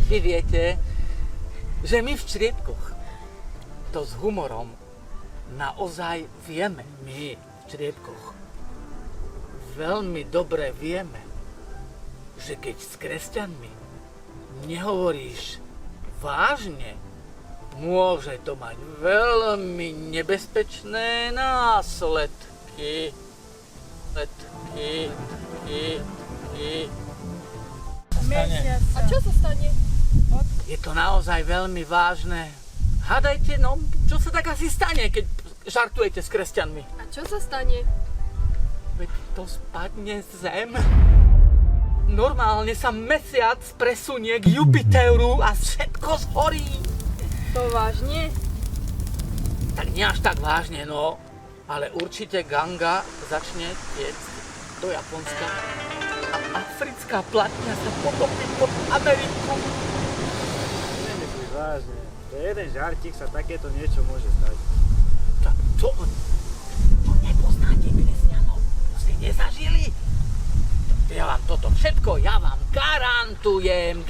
Vy viete, že my v Čriepkoch to s humorom naozaj vieme. My v Čriepkoch veľmi dobre vieme, že keď s kresťanmi nehovoríš vážne, môže to mať veľmi nebezpečné následky. A čo sa stane? Je to naozaj veľmi vážne. Hádajte, no, čo sa tak asi stane, keď žartujete s kresťanmi? A čo sa stane? Veď to spadne zem. Normálne sa mesiac presunie k Jupiteru a všetko zhorí. To vážne? Tak nie až tak vážne, no. Ale určite Ganga začne tiecť do Japonska a africká platňa sa potopí pod Ameriku. Nemyslíš vážne. To je jeden žartík, sa takéto niečo môže stať. Tak to nepoznáte kresťanov? To ste nezažili? Ja vám toto všetko, ja vám garantujem.